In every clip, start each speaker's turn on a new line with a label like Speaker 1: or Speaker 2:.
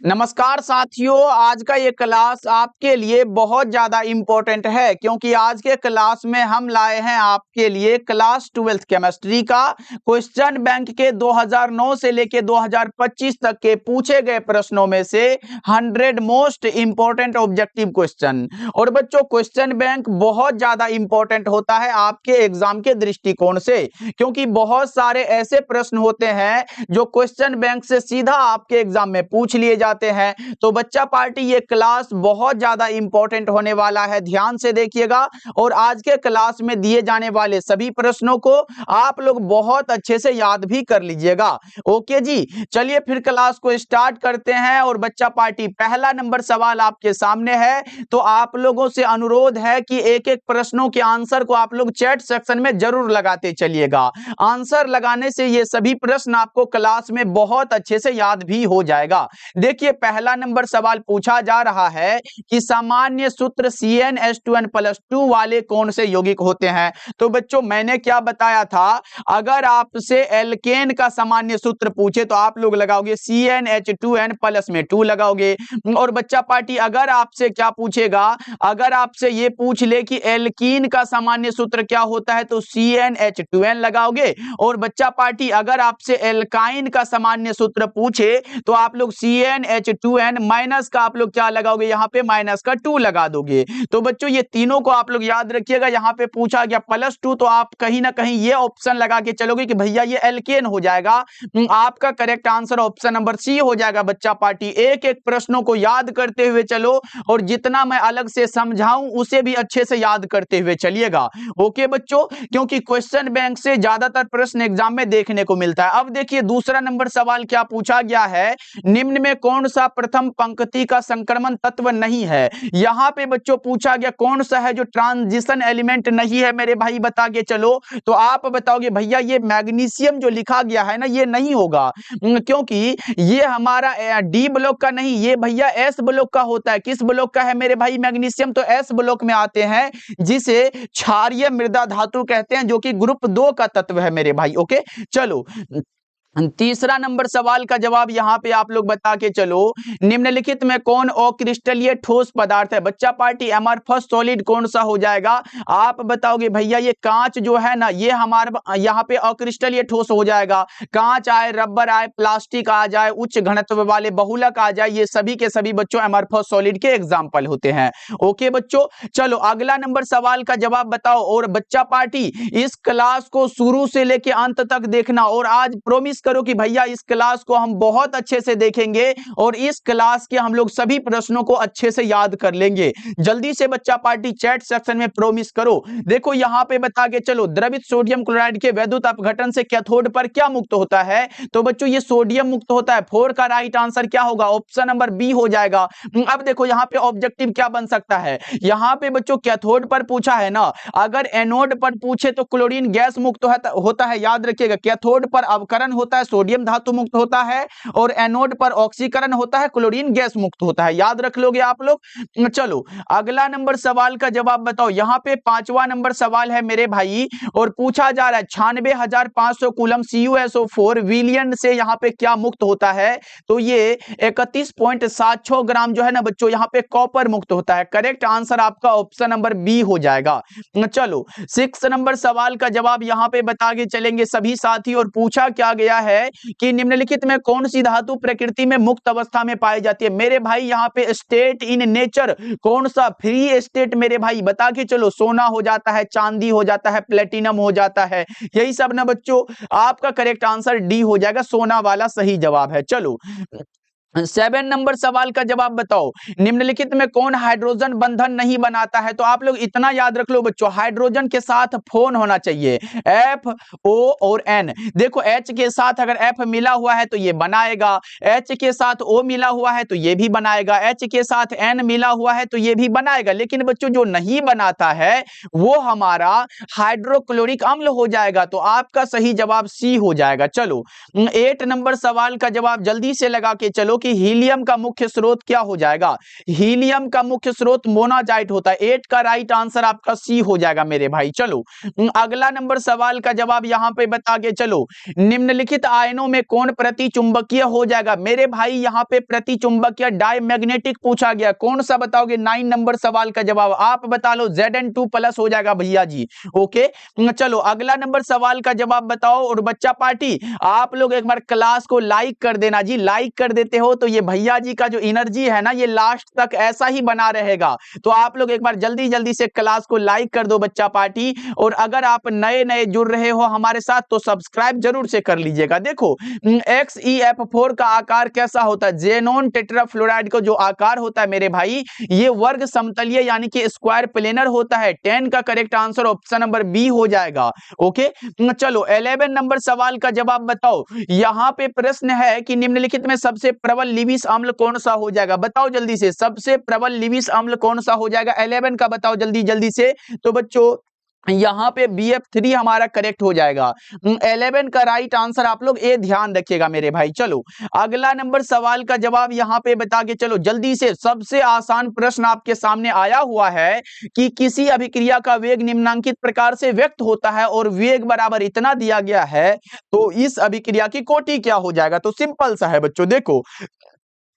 Speaker 1: नमस्कार साथियों, आज का ये क्लास आपके लिए बहुत ज़्यादा इम्पोर्टेंट है क्योंकि आज के क्लास में हम लाए हैं आपके लिए क्लास 12th केमिस्ट्री का क्वेश्चन बैंक के 2009 से लेके 2025 तक के पूछे गए प्रश्नों में से 100 मोस्ट इम्पोर्टेंट ऑब्जेक्टिव क्वेश्चन। और बच्चों, क्वेश्चन बैंक बहुत ज़्यादा इम्पोर्टेंट होता है आपके एग्जाम के दृष्टिकोण से, क्योंकि बहुत सारे ऐसे प्रश्न होते हैं जो क्वेश्चन बैंक से सीधा आपके एग्जाम में पूछ लिए जाते हैं। तो बच्चा पार्टी, ये क्लास बहुत ज्यादा इंपॉर्टेंट होने वाला है, ध्यान से देखिएगा। और आज के क्लास में दिए जाने वाले सभी प्रश्नों को आप लोग बहुत अच्छे से याद भी कर लीजिएगा। ओके जी, चलिए फिर क्लास को स्टार्ट करते हैं। और बच्चा पार्टी, पहला नंबर सवाल आपके सामने है, तो आप लोगों से अनुरोध है कि एक एक प्रश्नों के आंसर को आप लोग चैट सेक्शन में जरूर लगाते चलिएगा। आंसर लगाने से ये सभी प्रश्न आपको क्लास में बहुत अच्छे से याद भी हो जाएगा। देखिए, पहला नंबर सवाल पूछा जा रहा है कि सामान्य सूत्र CnH2n+2 वाले कौन से यौगिक होते हैं। तो बच्चों, मैंने क्या बताया था, अगर आपसे एल्केन का सामान्य सूत्र पूछे तो आप लोग लगाओगे CnH2n प्लस में 2 लगाओगे। और बच्चा पार्टी, अगर आपसे क्या पूछेगा, अगर आपसे ये पूछ ले कि एल्कीन का सामान्य सूत्र क्या होता है तो CnH2n लगाओगे। और बच्चा पार्टी, अगर आपसे एल्काइन का सामान्य सूत्र पूछे तो आप लोग CnH2n माइनस का आप लोग क्या लगाओगे, यहाँ पे माइनस का 2 लगा दोगे। तो बच्चों, ये तीनों को आप लोग याद रखिएगा। यहाँ पे पूछा गया +2, तो आप कहीं ना कहीं ये ऑप्शन लगा के चलोगे कि भैया ये एल्केन हो जाएगा। आपका correct answer option number C हो जाएगा। बच्चा पार्टी, एक एक प्रश्नों को याद करते हुए चलो, और जितना मैं अलग से समझाऊं उसे भी अच्छे से याद करते हुए चलिएगा। ओके बच्चों, क्योंकि क्वेश्चन बैंक से ज्यादातर प्रश्न एग्जाम में देखने को मिलता है। अब देखिए, दूसरा नंबर सवाल क्या पूछा गया है, निम्न में कौन सा प्रथम पंक्ति का संक्रमण तत्व नहीं है। यहां पे बच्चों पूछा गया कौन सा है जो ट्रांजिशन एलिमेंट नहीं है, मेरे भाई बता के चलो। तो आप बताओगे भैया ये मैग्नीशियम जो लिखा गया है ना, ये नहीं होगा, क्योंकि ये हमारा डी ब्लॉक का नहीं, ये भैया एस ब्लॉक का होता है। किस ब्लॉक का है मेरे भाई मैग्नीशियम, तो एस ब्लॉक में आते हैं, जिसे क्षारीय मृदा धातु कहते हैं, जो कि ग्रुप 2 का तत्व है मेरे भाई। ओके, चलो तीसरा नंबर सवाल का जवाब यहां पे आप लोग बता के चलो, निम्नलिखित में कौन अक्रिस्टलीय ठोस पदार्थ है। बच्चा पार्टी, अमरफस सॉलिड कौन सा हो जाएगा, आप बताओगे भैया ये कांच जो है ना, ये हमारा यहाँ पे अक्रिस्टलीय ठोस हो जाएगा। कांच आए, रबर आए, प्लास्टिक आ जाए, उच्च घनत्व वाले बहुलक आ जाए, ये सभी के सभी बच्चों अमरफस सॉलिड के एग्जाम्पल होते हैं। ओके बच्चों, चलो अगला नंबर सवाल का जवाब बताओ। और बच्चा पार्टी, इस क्लास को शुरू से लेके अंत तक देखना, और आज प्रोमिस करो कि भैया इस क्लास को हम बहुत अच्छे से देखेंगे और इस क्लास के हम लोग सभी प्रश्नों को अच्छे से याद कर लेंगे। जल्दी से बच्चा पार्टी चैट सेक्शन में प्रोमिस करो। देखो यहां पे बता के चलो, द्रवित सोडियम क्लोराइड के वैद्युत अपघटन से कैथोड पर क्या मुक्त होता है, तो बच्चों ये सोडियम मुक्त होता है। 4 का राइट आंसर क्या होगा, ऑप्शन नंबर बी हो जाएगा। अब देखो यहां पे ऑब्जेक्टिव क्या बन सकता है, यहां पे बच्चों कैथोड पर पूछा है ना, अगर एनोड पर पूछे तो क्लोरीन गैस मुक्त होता है, याद रखिएगा। कैथोड पर अवकरण होता है, सोडियम धातु मुक्त होता है, और एनोड पर ऑक्सीकरण होता है, क्लोरीन गैस मुक्त होता है। याद रख लोगे आप लोग। चलो अगला नंबर सवाल का जवाब बताओ। यहां पे 5वां नंबर सवाल है मेरे भाई, और पूछा जा रहा है 96,500 कूलम CuSO4 विलियन से यहां पे क्या मुक्त होता है, तो ये 31.76 ग्राम जो है ना बच्चों, यहां पे कॉपर मुक्त होता है। करेक्ट आंसर आपका ऑप्शन नंबर बी हो जाएगा। चलो 6 नंबर सवाल का जवाब यहां पे बता के चलेंगे सभी साथी। और पूछा क्या गया है कि निम्नलिखित में कौन सी धातु प्रकृति में मुक्त अवस्था में पाई जाती है। मेरे भाई यहां पे स्टेट इन नेचर कौन सा, फ्री स्टेट मेरे भाई बता के चलो। सोना हो जाता है, चांदी हो जाता है, प्लेटिनम हो जाता है, यही सब ना बच्चों। आपका करेक्ट आंसर डी हो जाएगा, सोना वाला सही जवाब है। चलो 7 नंबर सवाल का जवाब बताओ, निम्नलिखित में कौन हाइड्रोजन बंधन नहीं बनाता है। तो आप लोग इतना याद रख लो बच्चों, हाइड्रोजन के साथ फोन होना चाहिए, F O और N। देखो H के साथ अगर F मिला हुआ है तो ये बनाएगा, H के साथ O मिला हुआ है तो ये भी बनाएगा, H के साथ N मिला हुआ है तो ये भी बनाएगा। लेकिन बच्चों जो नहीं बनाता है वो हमारा हाइड्रोक्लोरिक अम्ल हो जाएगा। तो आपका सही जवाब सी हो जाएगा। चलो 8 नंबर सवाल का जवाब जल्दी से लगा के चलो कि हीलियम का मुख्य स्रोत क्या हो जाएगा? हीलियम का मुख्य स्रोत मोनाजाइट होता है। 8 का राइट आंसर आपका सी हो जाएगा मेरे भाई। चलो अगला नंबर सवाल का जवाब यहां पे बता के चलो, निम्नलिखित आयनों में कौन प्रतिचुंबकीय हो जाएगा? मेरे भाई यहां पे प्रतिचुंबकीय डायमैग्नेटिक पूछा गया, कौन सा बताओगे? 9 नंबर सवाल का जवाब आप बता लो, Zn2+ हो जाएगा भैया जी। ओके चलो अगला नंबर सवाल का जवाब बताओ। और बच्चा पार्टी आप लोग एक बार क्लास को लाइक कर देना जी, लाइक कर देते हो तो ये भैया जी का जो एनर्जी है ना ये लास्ट तक ऐसा ही बना रहेगा। तो आप लोग एक बार जल्दी जल्दी से क्लास को लाइक कर दो बच्चा पार्टी। और अगर आप नए नए जुड़ रहे हो हमारे साथ तो सब्सक्राइब जरूर से कर लीजिएगा। देखो XeF4 का आकार कैसा होता है? जेनोन टेट्राफ्लोराइड का जो आकार होता है मेरे भाई ये वर्ग समतलीय यानी कि स्क्वायर प्लेनर होता है। 10 का correct answer option number B हो जाएगा। ओके चलो 11 नंबर सवाल का जवाब बताओ। यहां पे प्रश्न है कि निम्नलिखित में सबसे प्रबल लिविस अम्ल कौन सा हो जाएगा? बताओ जल्दी से, सबसे प्रबल लिविस अम्ल कौन सा हो जाएगा? 11 का बताओ जल्दी जल्दी से। तो बच्चों यहां पे BF3 हमारा करेक्ट हो जाएगा। 11 का राइट आंसर आप लोग ए ध्यान रखिएगा मेरे भाई। चलो अगला नंबर सवाल का जवाब यहां पे बता के चलो जल्दी से। सबसे आसान प्रश्न आपके सामने आया हुआ है कि किसी अभिक्रिया का वेग निम्नांकित प्रकार से व्यक्त होता है और वेग बराबर इतना दिया गया है तो इस अभिक्रिया की कोटि क्या हो जाएगा? तो सिंपल सा है बच्चों, देखो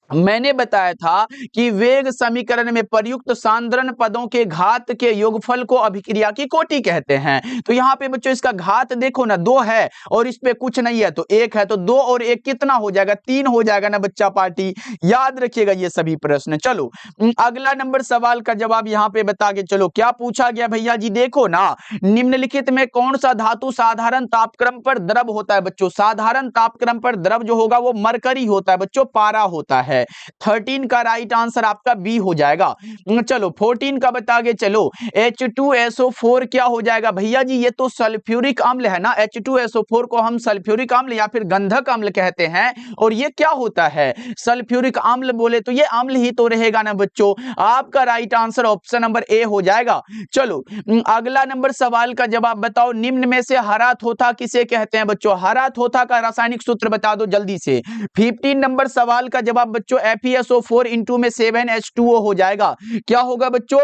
Speaker 1: मैंने बताया था कि वेग समीकरण में प्रयुक्त सांद्रण पदों के घात के योगफल को अभिक्रिया की कोटि कहते हैं। तो यहाँ पे बच्चों इसका घात देखो ना, 2 है और इस पे कुछ नहीं है तो 1 है, तो 2 और 1 कितना हो जाएगा? 3 हो जाएगा ना बच्चा पार्टी। याद रखिएगा ये सभी प्रश्न। चलो अगला नंबर सवाल का जवाब यहाँ पे बता के चलो, क्या पूछा गया भैया जी? देखो ना, निम्नलिखित में कौन सा धातु साधारण तापक्रम पर द्रव होता है? बच्चों साधारण तापक्रम पर द्रव जो होगा वो मरकरी होता है बच्चों, पारा होता है। 13 का राइट आंसर आपका बी हो जाएगा। चलो 14 का बता के चलो, H2SO4 क्या हो जाएगा? भैया जी ये तो सल्फ्यूरिक अम्ल है ना, H2SO4 को हम सल्फ्यूरिक अम्ल या फिर गंधक अम्ल कहते हैं। और ये क्या होता है? सल्फ्यूरिक अम्ल बोले तो ये अम्ल ही तो रहेगा ना बच्चों। आपका right answer option number A हो जाएगा। चलो अगला नंबर सवाल का जवाब बताओ। निम्न में से हरा थोथा किसे कहते हैं बच्चों? हरा थोथा का रासायनिक सूत्र बता दो जल्दी से। 15 नंबर सवाल का जवाब बच्चों, FeSO4 इंटू में 7H2O हो जाएगा। क्या होगा बच्चों?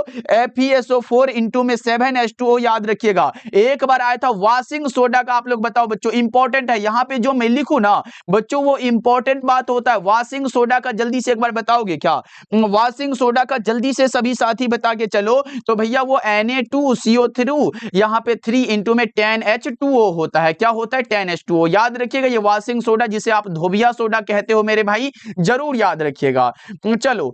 Speaker 1: FeSO4 इंटू में 7H2O याद रखिएगा। एक बार आया था वॉशिंग सोडा का, आप लोग बताओ बच्चों, इंपॉर्टेंट है यहाँ पे जो मैं लिखूं ना बच्चों वो इंपॉर्टेंट बात होता है। वॉशिंग सोडा का जल्दी से एक बार बताओगे क्या? वॉशिंग सोडा का जल्दी से सभी साथी बता के चलो। तो भैया वो Na2CO3 यहाँ पे 3 इंटू में 10H2O होता है। क्या होता है? 10H2O। याद रखिएगा ये वॉशिंग सोडा जिसे आप धोबिया सोडा कहते हो मेरे भाई, जरूर याद रखिएगा। चलो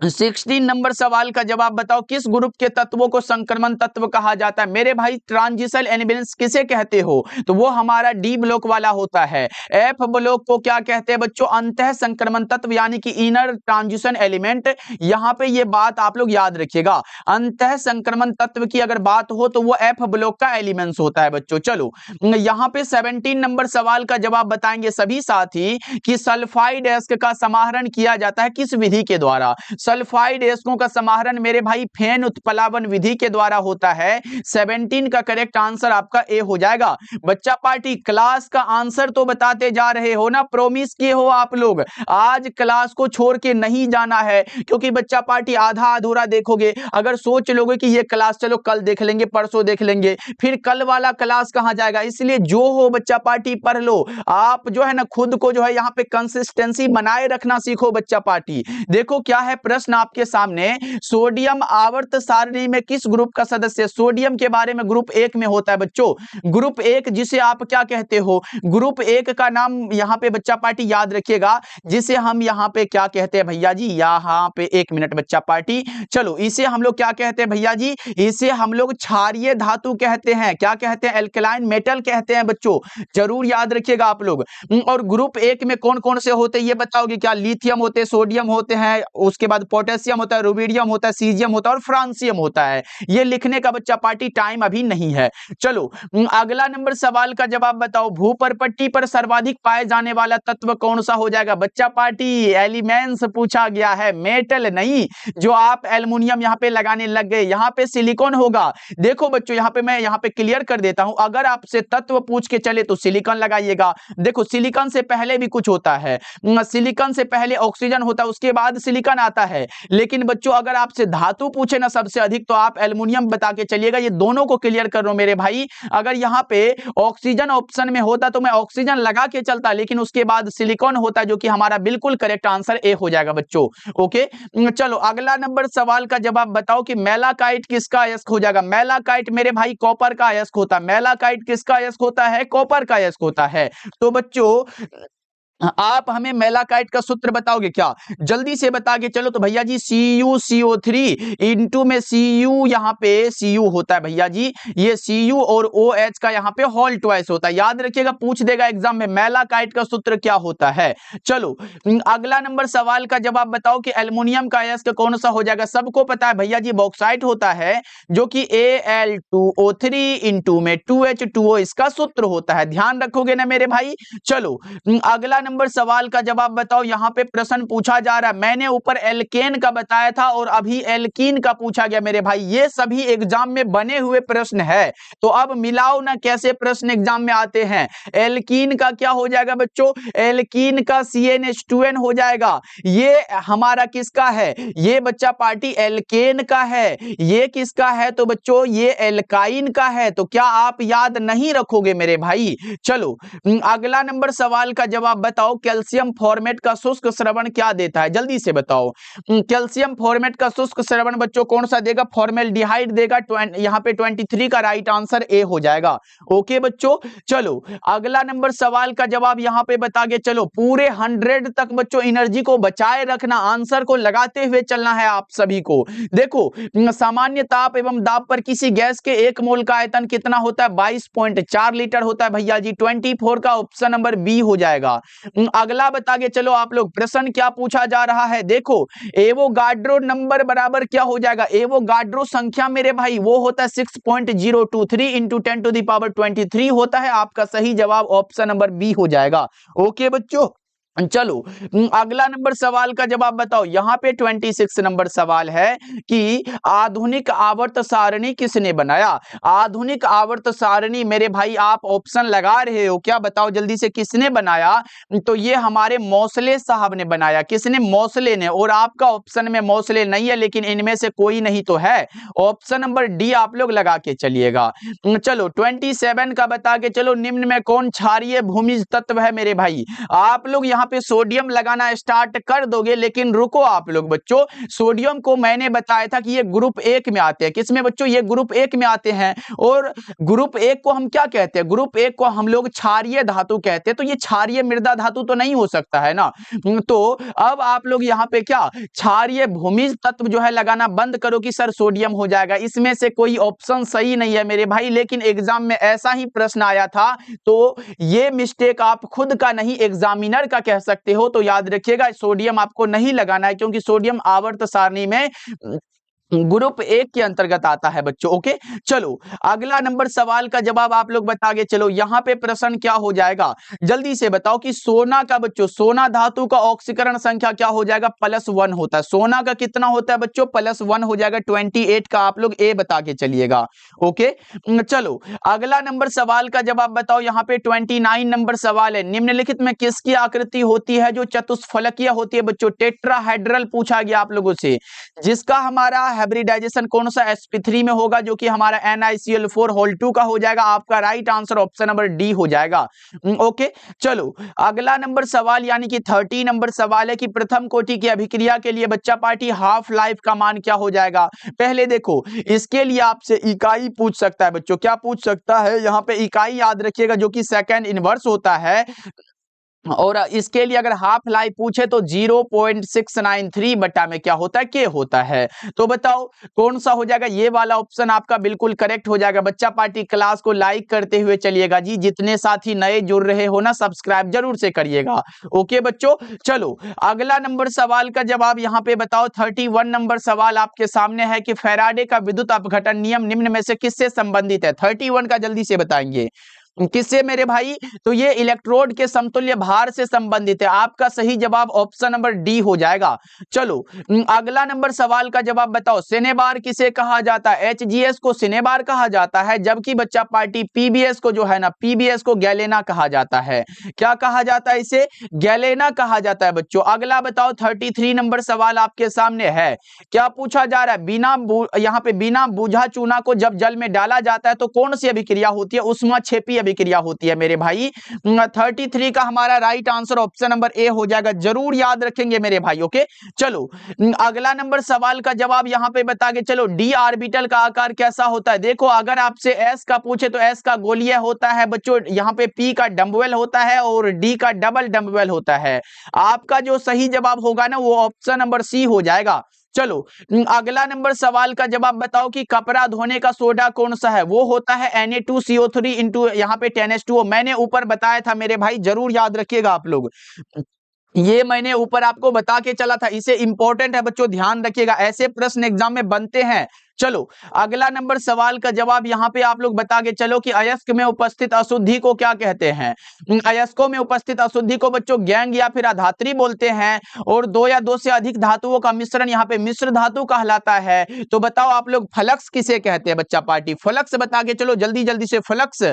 Speaker 1: 16 नंबर सवाल का जवाब बताओ। किस ग्रुप के तत्वों को संक्रमण तत्व कहा जाता है? मेरे भाई ट्रांजिशन एलिमेंट्स किसे कहते हो? तो वो हमारा डी ब्लॉक वाला होता है। एफ ब्लॉक को क्या कहते हैं बच्चों? अंतः संक्रमण तत्व यानी कि इनर ट्रांजिशन एलिमेंट। यहां पे ये बात आप लोग याद रखिएगा, अंतः संक्रमण तत्व की अगर बात हो तो वो एफ ब्लॉक का एलिमेंट्स होता है बच्चों। चलो यहां पे 17 नंबर सवाल का जवाब बताएंगे सभी साथी कि सल्फाइड एस्क का समाहरण किया जाता है किस विधि के द्वारा? सल्फाइड एस्कों का समाहरण मेरे भाई फेन उत्प्लावन विधि के द्वारा होता है। 17 का करेक्ट आंसर आपका ए हो जाएगा। बच्चा पार्टी क्लास का आंसर तो बताते जा रहे हो ना, प्रॉमिस किए हो आप लोग आज क्लास को छोड़ के नहीं जाना है, क्योंकि बच्चा पार्टी आधा अधूरा देखोगे। अगर सोच लोगे कि ये क्लास चलो कल देख लेंगे परसों देख लेंगे, फिर कल वाला क्लास कहां जाएगा? इसलिए जो हो बच्चा पार्टी पढ़ लो। आप जो है ना खुद को जो है यहाँ पे कंसिस्टेंसी बनाए रखना सीखो बच्चा पार्टी। देखो क्या है प्रश्न आपके सामने, सोडियम आवर्त सारणी में किस ग्रुप का सदस्य? सोडियम के बारे में ग्रुप 1 में होता है बच्चों, ग्रुप 1 जिसे आप क्या कहते हो? ग्रुप 1 का नाम यहां पे बच्चा पार्टी याद रखिएगा, जिसे हम यहां पे क्या कहते हैं भैया जी? यहां पे 1 मिनट बच्चा पार्टी, चलो इसे हम लोग क्या कहते हैं भैया जी? इसे हम लोग क्षारीय धातु कहते हैं। क्या कहते हैं? एल्कलाइन मेटल कहते हैं बच्चों, जरूर याद रखिएगा आप लोग। और ग्रुप 1 में कौन कौन से होते हैं ये बताओगे क्या? लिथियम होते, सोडियम होते हैं, उसके बाद पोटेशियम होता है, रुबिडियम होता है, सीजियम होता है और फ्रांसियम होता है। ये लिखने का बच्चा पार्टी टाइम अभी नहीं है। चलो अगला नंबर सवाल का जवाब बताओ, भूपर्पट्टी पर सर्वाधिक पाए जाने वाला तत्व कौन सा हो जाएगा? बच्चा पार्टी एलिमेंट्स पूछा गया है, मेटल नहीं, जो आप एल्युमिनियम यहाँ पे लगाने लग गए, यहाँ पे सिलिकॉन होगा। देखो बच्चों यहाँ पे मैं यहाँ पे क्लियर कर देता हूं, अगर आपसे तत्व पूछ के चले तो सिलिकॉन लगाइएगा। देखो सिलिकॉन से पहले भी कुछ होता है, सिलिकॉन से पहले ऑक्सीजन होता है, उसके बाद सिलिकॉन आता है। लेकिन बच्चों अगर आपसे धातु पूछे ना सबसे अधिक, तो आप एल्युमिनियम बता के चलिएगा। ये दोनों को क्लियर कर लो मेरे भाई। अगर यहाँ पे ऑक्सीजन ऑप्शन में होता तो मैं ऑक्सीजन लगा के चलता, लेकिन उसके बाद सिलिकॉन होता, जो कि हमारा बिल्कुल करेक्ट आंसर ए हो जाएगा बच्चों। ओके चलो अगला नंबर सवाल का जवाब बताओ कि मेलाकाइट किसका अयस्क हो जाएगा? मेलाकाइट मेरे भाई कॉपर का अयस्क होता है। मेलाकाइट किसका अयस्क होता है? कॉपर का अयस्क होता है। तो बच्चों आप हमें मेलाकाइट का सूत्र बताओगे क्या? जल्दी से बता के चलो। तो भैया जी CuCO3 इंटू में Cu, यहाँ पे Cu होता है भैया जी, ये Cu और OH का यहाँ पे होल ट्वाइस होता है। याद रखिएगा, पूछ देगा एग्जाम में मेलाकाइट का सूत्र क्या होता है। चलो अगला नंबर सवाल का जवाब बताओ कि एल्युमिनियम का अयस्क कौन सा हो जाएगा? सबको पता है भैया जी बॉक्साइट होता है, जो कि Al2O3 इंटू में 2H2O इसका सूत्र होता है। ध्यान रखोगे ना मेरे भाई। चलो अगला नंबर सवाल का जवाब बताओ। यहां पे प्रश्न पूछा जा रहा है, मैंने ऊपर एल्केन का बताया था और अभी एल्कीन का पूछा गया मेरे भाई। ये सभी एग्जाम में बने हुए प्रश्न है, तो अब मिलाओ ना कैसे प्रश्न एग्जाम में आते हैं। एल्कीन का क्या हो जाएगा बच्चों? एल्कीन का CnH2n हो जाएगा। ये हमारा किसका है? ये बच्चा पार्टी एल्केन का है। ये किसका है? तो बच्चों ये एल्काइन का है। तो क्या आप याद नहीं रखोगे मेरे भाई? चलो अगला नंबर सवाल का जवाब बताओ, कैल्शियम फॉर्मेट का शुष्क श्रवण क्या देता है? जल्दी से बताओ। कैल्शियम फॉर्मेट का शुष्क श्रवण बच्चों कौन सा देगा? फॉर्मेल्डिहाइड देगा। यहाँ पे 23 का राइट आंसर ए हो जाएगा। ओके बच्चों चलो अगला नंबर सवाल का जवाब यहाँ पे बता के चलो। पूरे 100 तक बच्चों एनर्जी को बचाए रखना, आंसर को लगाते हुए चलना है आप सभी को। देखो सामान्य ताप एवं दाब पर किसी गैस के 1 मोल का आयतन कितना होता है? 22.4 लीटर होता है भैया जी। 24 का ऑप्शन नंबर बी हो जाएगा। अगला बता के चलो आप लोग, प्रश्न क्या पूछा जा रहा है? देखो एवोगाड्रो नंबर बराबर क्या हो जाएगा? एवोगाड्रो संख्या मेरे भाई वो होता है 6.023 इंटू 10⁻23 होता है। आपका सही जवाब ऑप्शन नंबर बी हो जाएगा। ओके बच्चों चलो अगला नंबर सवाल का जवाब बताओ। यहाँ पे 26 नंबर सवाल है कि आधुनिक आवर्त सारणी किसने बनाया? आधुनिक आवर्त सारणी मेरे भाई आप ऑप्शन लगा रहे हो क्या? बताओ जल्दी से किसने बनाया? तो ये हमारे मोसले साहब ने बनाया। किसने? मोसले ने। और आपका ऑप्शन में मोसले नहीं है, लेकिन इनमें से कोई नहीं तो है। ऑप्शन नंबर डी आप लोग लगा के चलिएगा। चलो 27 का बता के चलो, निम्न में कौन क्षारीय भूमिज तत्व है मेरे भाई? आप लोग यहाँ पे सोडियम लगाना स्टार्ट कर दोगे, लेकिन रुको आप लोग बच्चों। सोडियम को मैंने बताया था कि ये ग्रुप 1 में आते हैं। किसमें बच्चों? ये ग्रुप 1 में आते हैं। और ग्रुप 1 को हम क्या कहते हैं? ग्रुप 1 को हम लोग क्षारीय धातु कहते हैं। तो ये क्षारीय मृदा धातु तो नहीं हो सकता है ना। तो अब आप लोग यहाँ पे क्या क्षारीय भूमिज तत्व जो है लगाना बंद करो कि सर सोडियम हो जाएगा। इसमें से कोई ऑप्शन सही नहीं है मेरे भाई, लेकिन एग्जाम में ऐसा ही प्रश्न आया था। तो ये मिस्टेक आप खुद का नहीं एग्जामिनर का कह सकते हो। तो याद रखिएगा सोडियम आपको नहीं लगाना है, क्योंकि सोडियम आवर्त सारणी में ग्रुप 1 के अंतर्गत आता है बच्चों। ओके चलो अगला नंबर सवाल का जवाब आप लोग बता के चलो। यहाँ पे प्रश्न क्या हो जाएगा? जल्दी से बताओ कि सोना का बच्चों, सोना धातु का ऑक्सीकरण संख्या क्या हो जाएगा? +1 होता है। सोना का कितना होता है बच्चों? +1 हो जाएगा। 28 का आप लोग ए बता के चलिएगा। ओके चलो अगला नंबर सवाल का जवाब बताओ। यहाँ पे 29 नंबर सवाल है, निम्नलिखित में किसकी आकृति होती है जो चतुष्फलकीय होती है बच्चों? टेट्राहेड्रल पूछा गया आप लोगों से, जिसका हमारा हाइब्रिडाइजेशन कौन सा sp3 में होगा? जो कि हमारा NiCl4 होल 2 का हो जाएगा। आपका right answer option number D हो जाएगा। ओके चलो अगला नंबर सवाल यानी कि 30 नंबर सवाल है कि प्रथम कोटि की अभिक्रिया के लिए बच्चा पार्टी हाफ लाइफ का मान क्या हो जाएगा? पहले देखो इसके लिए आपसे इकाई पूछ सकता है बच्चों। क्या पूछ सकता है? यहाँ पे इकाई याद रखिएगा, जो कि सेकंड इनवर्स होता है। और इसके लिए अगर हाफ लाइफ पूछे तो 0.693 बटा में क्या होता है, के होता है। तो बताओ कौन सा हो जाएगा, ये वाला ऑप्शन आपका बिल्कुल करेक्ट हो जाएगा। बच्चा पार्टी क्लास को लाइक करते हुए चलिएगा जी, जितने साथी नए जुड़ रहे हो ना सब्सक्राइब जरूर से करिएगा। ओके बच्चों, चलो अगला नंबर सवाल का जवाब यहाँ पे बताओ। 31 नंबर सवाल आपके सामने है कि फैराडे का विद्युत अपघटन नियम निम्न में से किससे संबंधित है। 31 का जल्दी से बताएंगे किससे मेरे भाई, तो ये इलेक्ट्रोड के समतुल्य भार से संबंधित है। आपका सही जवाब ऑप्शन नंबर डी हो जाएगा। चलो अगला नंबर सवाल का जवाब बताओ। सिनेबार किसे कहा जाता है। एचजीएस को सिनेबार कहा जाता है, जबकि बच्चा पार्टी पीबीएस को जो है ना, पीबीएस को गैलेना कहा जाता है। क्या कहा जाता है, इसे गैलेना कहा जाता है बच्चों। अगला बताओ 33 नंबर सवाल आपके सामने है। क्या पूछा जा रहा है, बिना यहाँ पे बिना बूझा चूना को जब जल में डाला जाता है तो कौन सी अभिक्रिया होती है, ऊष्माक्षेपी अभिक्रिया होती है मेरे भाई। 33 का हमारा right answer option number A हो जाएगा, जरूर याद रखेंगे मेरे भाई। ओके चलो अगला नंबर सवाल का जवाब यहां पे बता के चलो। डी ऑर्बिटल का आकार कैसा होता है। देखो अगर आपसे एस का पूछे तो एस का गोलीय होता है बच्चों, यहाँ पे पी का डम्बवेल होता है और डी का डबल डम्बवेल होता है। आपका जो सही जवाब होगा ना वो ऑप्शन नंबर सी हो जाएगा। चलो अगला नंबर सवाल का जवाब बताओ कि कपड़ा धोने का सोडा कौन सा है। वो होता है Na2CO3 इंटू यहाँ पे 10H2O। मैंने ऊपर बताया था मेरे भाई, जरूर याद रखिएगा आप लोग, ये मैंने ऊपर आपको बता के चला था। इसे इंपॉर्टेंट है बच्चों, ध्यान रखिएगा, ऐसे प्रश्न एग्जाम में बनते हैं। चलो अगला नंबर सवाल का जवाब यहाँ पे आप लोग बता के चलो कि अयस्क में उपस्थित अशुद्धि को क्या कहते हैं। अयस्कों में उपस्थित अशुद्धि को बच्चों गैंग या फिर अधात्री बोलते हैं, और दो या दो से अधिक धातुओं का मिश्रण यहाँ पे मिश्र धातु कहलाता है। तो बताओ आप लोग फ्लक्स किसे कहते हैं बच्चा पार्टी, फ्लक्स बता के चलो जल्दी जल्दी से। फ्लक्स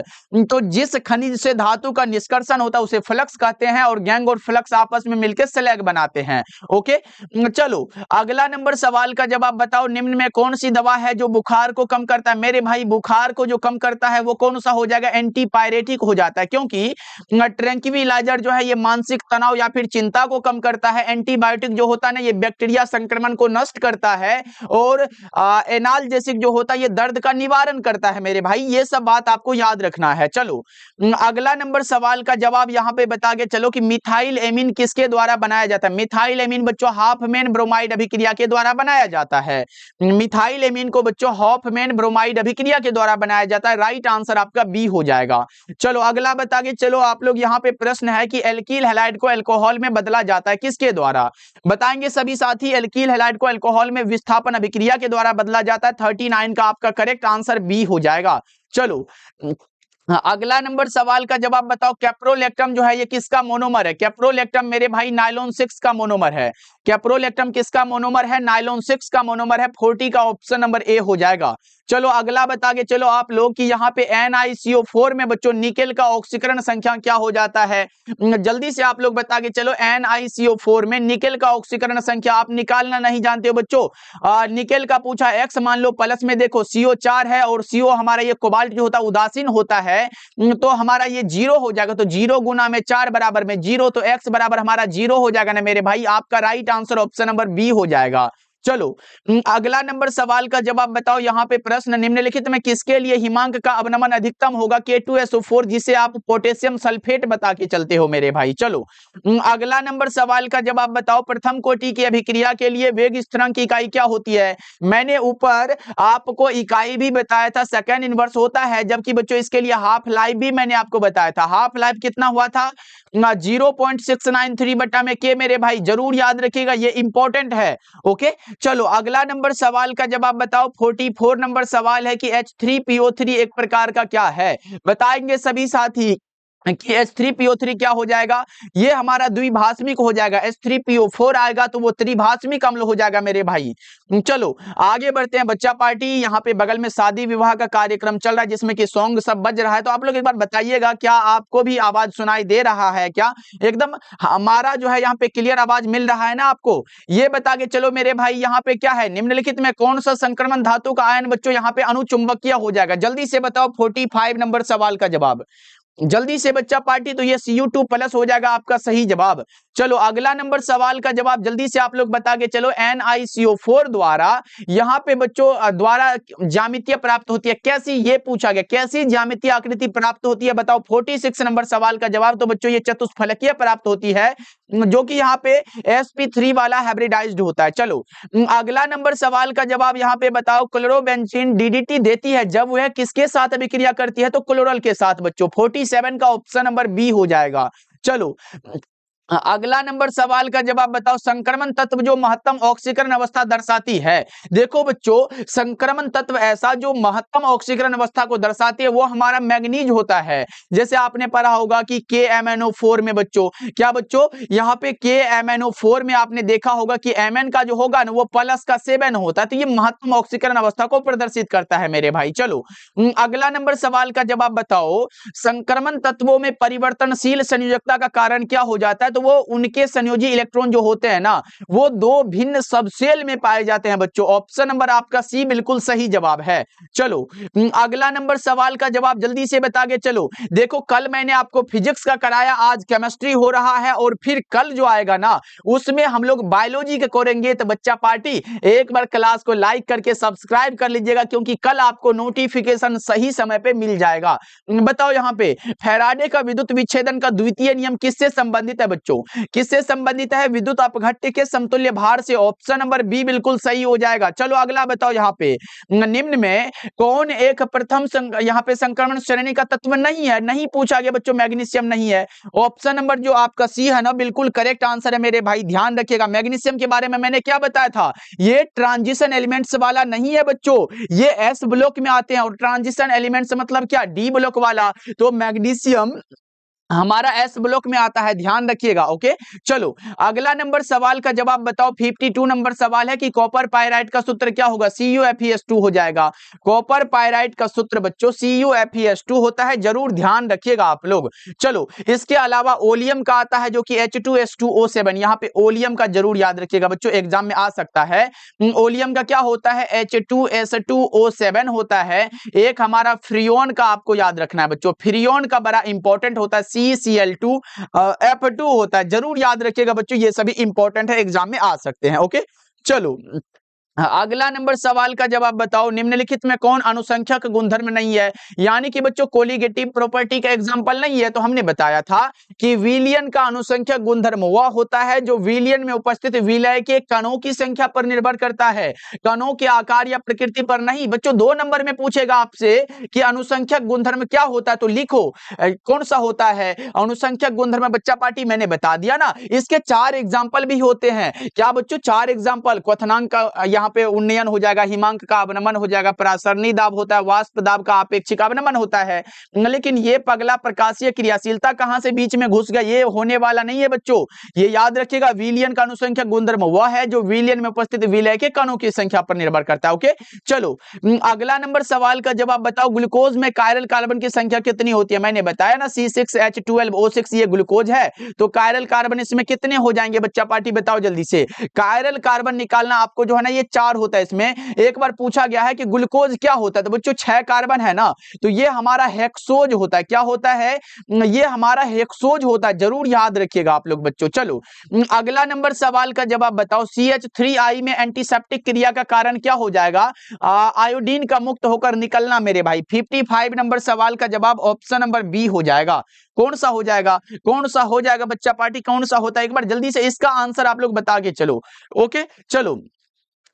Speaker 1: तो जिस खनिज से धातु का निष्कर्षण होता है उसे फ्लक्स कहते हैं, और गैंग और फ्लक्स आपस में मिलकर स्लैग बनाते हैं। ओके चलो अगला नंबर सवाल का जवाब बताओ। निम्न में कौन सी दवा है जो बुखार को कम करता है। मेरे भाई बुखार को जो कम करता है वो कौन सा हो जाएगा, एंटीपायरेटिक हो जाता है, क्योंकि ट्रैंक्विलाइजर जो है ये मानसिक तनाव या फिर चिंता को कम करता है। एंटीबायोटिक जो होता है ना ये बैक्टीरिया संक्रमण को नष्ट करता है, और एनाल्जेसिक जो होता है ये दर्द का निवारण करता है मेरे भाई। ये सब बात आपको याद रखना है। चलो अगला नंबर सवाल का जवाब यहाँ पे बता के चलो कि मिथाइल एमीन किसके द्वारा बनाया जाता है। मिथाइल एमीन बच्चों हाफमैन ब्रोमाइड अभिक्रिया के द्वारा बनाया जाता है। मिथाइल एमीन को बच्चों हाफमैन ब्रोमाइड अभिक्रिया के द्वारा बनाया जाता है। राइट आंसर आपका बी हो जाएगा। चलो अगला बता के चलो आप लोग, यहाँ पे प्रश्न है कि एल्कील हैलाइड को अल्कोहल में बदला जाता है किसके द्वारा। बताएंगे सभी साथी। एल्कील हैलाइड को अल्कोहल में विस्थापन अभिक्रिया के द्वारा बदला जाता है। 39 का आपका करेक्ट आंसर बी हो जाएगा। चलो अगला नंबर सवाल का जवाब बताओ। कैप्रोलेक्टम जो है ये किसका मोनोमर है। कैप्रोलेक्टम मेरे भाई नायलॉन 6 का मोनोमर है। कैप्रोलेक्टम किसका मोनोमर है, नायलॉन 6 का मोनोमर है। 40 का ऑप्शन नंबर ए हो जाएगा। चलो अगला बता के चलो आप लोग कि यहाँ पे NiCO4 में बच्चों निकेल का ऑक्सीकरण संख्या क्या हो जाता है। जल्दी से आप लोग बता के चलो। NiCO4 में निकेल का ऑक्सीकरण संख्या आप निकालना नहीं जानते हो बच्चों। निकेल का पूछा एक्स मान लो, प्लस में देखो CO4 है और CO हमारा ये कोबाल्ट जो होता है उदासीन होता है, तो हमारा ये 0 हो जाएगा। तो 0 गुना में 4 बराबर में 0, तो x बराबर हमारा 0 हो जाएगा ना मेरे भाई। आपका right answer option number B हो जाएगा। चलो अगला नंबर सवाल का जवाब बताओ। यहाँ पे प्रश्न निम्नलिखित में किसके लिए हिमांक का अवनमन अधिकतम होगा। K2SO4 जिसे आप पोटेशियम सल्फेट बता के चलते हो मेरे भाई। चलो अगला नंबर सवाल का जवाब बताओ। प्रथम कोटि की अभिक्रिया के लिए वेग स्थिरांक की इकाई क्या होती है। मैंने ऊपर आपको इकाई भी बताया था, सेकेंड इनवर्स होता है, जबकि बच्चों इसके लिए हाफ लाइफ भी मैंने आपको बताया था। हाफ लाइफ कितना हुआ था, 0.693 बटा में के मेरे भाई, जरूर याद रखिएगा, ये इंपॉर्टेंट है। ओके चलो अगला नंबर सवाल का जवाब बताओ। 44 नंबर सवाल है कि H3PO3 एक प्रकार का क्या है। बताएंगे सभी साथी कि H3PO3 क्या हो जाएगा, ये हमारा द्विभाषमिक हो जाएगा। H3PO4 आएगा तो वो त्रिभाषमिक अम्ल हो जाएगा मेरे भाई। चलो आगे बढ़ते हैं बच्चा पार्टी। यहाँ पे बगल में शादी विवाह का कार्यक्रम चल रहा है जिसमें कि सॉन्ग सब बज रहा है, तो आप लोग एक बार बताइएगा क्या आपको भी आवाज सुनाई दे रहा है क्या। एकदम हमारा जो है यहाँ पे क्लियर आवाज मिल रहा है ना आपको। ये बता के चलो मेरे भाई यहाँ पे क्या है, निम्नलिखित में कौन सा संक्रमण धातु का आयन बच्चों यहाँ पे अनुचुंबकीय हो जाएगा। जल्दी से बताओ 45 नंबर सवाल का जवाब। जल्दी से बच्चा पार्टी, तो ये Cu2+ हो जाएगा आपका सही जवाब। चलो अगला नंबर सवाल का जवाब जल्दी से आप लोग बता के चलो। NiCO4 द्वारा यहाँ पे बच्चों द्वारा ज्यामितीय प्राप्त होती है, कैसी, ये पूछा गया, कैसी ज्यामितीय आकृति प्राप्त होती है बताओ। 46 नंबर सवाल का जवाब, तो बच्चों ये चतुष्फलकीय प्राप्त होती है, जो कि यहाँ पे sp3 वाला हाइब्रिडाइज्ड होता है। चलो अगला नंबर सवाल का जवाब यहाँ पे बताओ। क्लोरोबेंजीन DDT देती है जब वह किसके साथ अभिक्रिया करती है, तो क्लोरल के साथ बच्चों। 47 का ऑप्शन नंबर बी हो जाएगा। चलो अगला नंबर सवाल का जवाब बताओ। संक्रमण तत्व जो महत्तम ऑक्सीकरण अवस्था दर्शाती है। देखो बच्चों, संक्रमण तत्व ऐसा जो महत्तम ऑक्सीकरण अवस्था को दर्शाती है वो हमारा मैग्नीज होता है। जैसे आपने पढ़ा होगा कि KMnO4 में बच्चों, क्या बच्चों, यहाँ पे KMnO4 में आपने देखा होगा कि Mn का जो होगा ना वो प्लस का 7 होता है, तो ये महत्तम ऑक्सीकरण अवस्था को प्रदर्शित करता है मेरे भाई। चलो अगला नंबर सवाल का जवाब बताओ। संक्रमण तत्वों में परिवर्तनशील संयोजकता का कारण क्या हो जाता है, तो वो उनके संयोजी इलेक्ट्रॉन जो होते हैं ना वो दो भिन्न सबसेल में पाए जाते हैं बच्चों। ऑप्शन नंबर आपका सी बिल्कुल सही जवाब है। चलो अगला नंबर सवाल का जवाब जल्दी से बता के चलो। देखो कल मैंने आपको फिजिक्स का कराया, आज केमिस्ट्री हो रहा है, और फिर कल जो आएगा ना उसमें हम लोग बायोलॉजी के करेंगे। तो बच्चा पार्टी एक बार क्लास को लाइक करके सब्सक्राइब कर लीजिएगा, क्योंकि कल आपको नोटिफिकेशन सही समय पे मिल जाएगा। बताओ यहाँ पे फैराडे का विद्युत विच्छेदन का द्वितीय नियम किससे संबंधित है बच्चों, किससे संबंधित है, विद्युत अपघट्य के समतुल्य भार से। ऑप्शन नंबर बी बिल्कुल सही हो जाएगा। चलो अगला बताओ यहाँ पे निम्न में कौन एक प्रथम यहाँ पे संक्रमण श्रेणी का तत्व नहीं है, नहीं पूछा गया बच्चों, मैग्नीशियम नहीं है। ऑप्शन नंबर जो आपका सी है ना बिल्कुल करेक्ट आंसर है मेरे भाई। ध्यान रखिएगा, मैग्नीशियम के बारे में मैंने क्या बताया था, ये ट्रांजिशन एलिमेंट्स वाला नहीं है बच्चों, ये एस ब्लॉक में आते हैं, और ट्रांजिशन एलिमेंट्स मतलब क्या, डी ब्लॉक वाला। तो मैग्नीशियम हमारा एस ब्लॉक में आता है, ध्यान रखिएगा। ओके चलो अगला नंबर सवाल का जवाब बताओ। 52 नंबर सवाल है कि कॉपर पायराइट का सूत्र क्या होगा, CuFeS2 हो जाएगा। कॉपर पायराइट का सूत्र बच्चों CuFeS2 होता है, जरूर ध्यान रखिएगा आप लोग। चलो इसके अलावा ओलियम का आता है जो कि H2S2O7, यहाँ पे ओलियम का जरूर याद रखिएगा बच्चों, एग्जाम में आ सकता है। ओलियम का क्या होता है, H2S2O7 होता है। एक हमारा फ्रियोन का आपको याद रखना है बच्चों, फ्रियोन का बड़ा इंपॉर्टेंट होता है, CCl2F2 होता है, जरूर याद रखिएगा बच्चों, ये सभी इंपॉर्टेंट है, एग्जाम में आ सकते हैं। ओके चलो अगला नंबर सवाल का जवाब बताओ। निम्नलिखित में कौन अनुसंख्यक गुणधर्म नहीं है, यानी कि बच्चों कोलिगेटिव प्रॉपर्टी का एग्जांपल नहीं है। तो हमने बताया था कि विलयन का अनुसंख्यक गुणधर्म वह होता है जो विलयन में उपस्थित विलय के कणों की संख्या पर निर्भर करता है, कणों के आकार या प्रकृति पर नहीं। बच्चों 2 नंबर में पूछेगा आपसे कि अनुसंख्यक गुणधर्म क्या होता है, तो लिखो कौन सा होता है अनुसंख्यक गुणधर्म। बच्चा पार्टी मैंने बता दिया ना, इसके 4 एग्जाम्पल भी होते हैं। क्या बच्चों 4 एग्जाम्पल, क्वथनांक का यहाँ पे उन्नयन हो जाएगा, हिमांक का अवनमन हो जाएगा, प्रासरणी दाब होता है, वाष्प दाब का आपेक्षिक अवनमन होता है। लेकिन ये पगला प्रकाशीय क्रियाशीलता कहां से बीच में घुस गया, ये होने वाला नहीं है बच्चों, ये याद रखिएगा। विलयन का अनुसंख्यक गुणधर्म वह है जो विलयन में उपस्थित विलय के कणों की संख्या पर निर्भर करता है। ओके चलो अगला नंबर सवाल का जवाब बताओ। ग्लूकोज में कायरल कार्बन की संख्या कितनी होती है, मैंने बताया ना C6H12O6 ये ग्लूकोज है, तो कायरल कार्बन इसमें कितने हो जाएंगे बच्चा पार्टी बताओ जल्दी से। कायरल कार्बन निकालना आपको जो है ना ये 4 होता है। इसमें एक बार पूछा गया है कि ग्लूकोज क्या होता है, तो बच्चों 6 कार्बन है ना, तो ये हमारा हेक्सोज होता है। क्या होता है, ये हमारा हेक्सोज होता है, जरूर याद रखिएगा आप लोग बच्चों। चलो अगला नंबर सवाल का जवाब बताओ। CH3I में एंटीसेप्टिक क्रिया का कारण क्या हो जाएगा, आयोडीन का मुक्त होकर निकलना मेरे भाई। 55 नंबर सवाल का जवाब ऑप्शन नंबर बी हो जाएगा। कौन सा हो जाएगा, कौन सा हो जाएगा बच्चा पार्टी, कौन सा होता है, एक बार जल्दी से इसका आंसर आप लोग बता के चलो। ओके चलो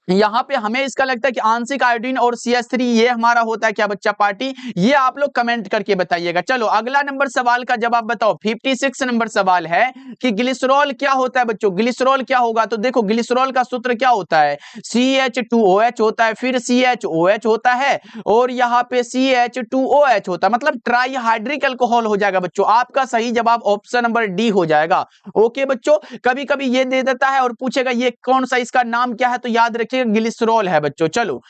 Speaker 1: यहाँ पे हमें इसका लगता है कि आंशिक आयोडीन और CH3 ये हमारा होता है क्या बच्चा पार्टी, ये आप लोग कमेंट करके बताइएगा। चलो अगला नंबर सवाल का जवाब बताओ। 56 नंबर सवाल है कि ग्लिसरॉल क्या होता है बच्चों, ग्लिसरॉल क्या होगा, तो देखो ग्लिसरॉल का सूत्र क्या होता है, CH2OH होता है, फिर CHOH होता है, और यहाँ पे CH2OH होता है, मतलब ट्राई हाइड्रिक अल्कोहल हो जाएगा बच्चों। आपका सही जवाब ऑप्शन नंबर डी हो जाएगा। ओके बच्चों, कभी कभी ये दे देता है और पूछेगा ये कौन सा, इसका नाम क्या है, तो याद रखिए ग्लिसरॉल है बच्चों। चलो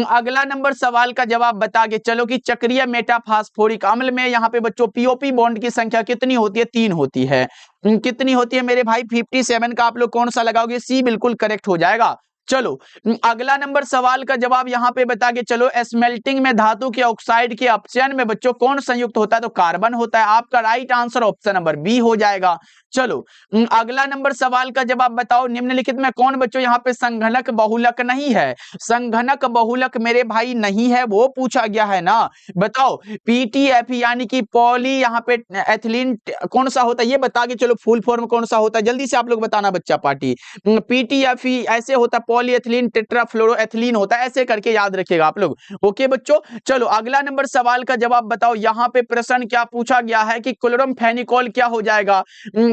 Speaker 1: अगला नंबर सवाल का जवाब बता के चलो कि चक्रीय मेटाफास्फोरिक अम्ल में यहाँ पे बच्चों POP बॉन्ड की संख्या कितनी होती है, 3 होती है। कितनी होती है मेरे भाई, 57 का आप लोग कौन सा लगाओगे, सी बिल्कुल करेक्ट हो जाएगा। चलो अगला नंबर सवाल का जवाब यहाँ पे बता के चलो, स्मेल्टिंग में धातु के ऑक्साइड के अपचयन में बच्चों कौन संयुक्त होता है? तो कार्बन होता है। आपका right answer option number B हो जाएगा। चलो अगला नंबर सवाल का जवाब बताओ, निम्नलिखित में कौन बच्चों यहाँ पे संघनक बहुलक नहीं है? संघनक बहुलक मेरे भाई नहीं है, वो पूछा गया है ना। बताओ पीटीएफ यानी कि पॉली यहाँ पे एथिलीन कौन सा होता है, ये बता के चलो फुल फॉर्म कौन सा होता है, जल्दी से आप लोग बताना बच्चा पार्टी। पीटीएफ ऐसे होता है, पॉलीएथिलीन टेट्राफ्लोरोएथिलीन होता है, ऐसे करके याद रखिएगा आप लोग। ओके बच्चों, चलो अगला नंबर सवाल का जवाब बताओ। यहाँ पे प्रश्न क्या पूछा गया है कि क्लोरमफेनिकोल क्या हो जाएगा?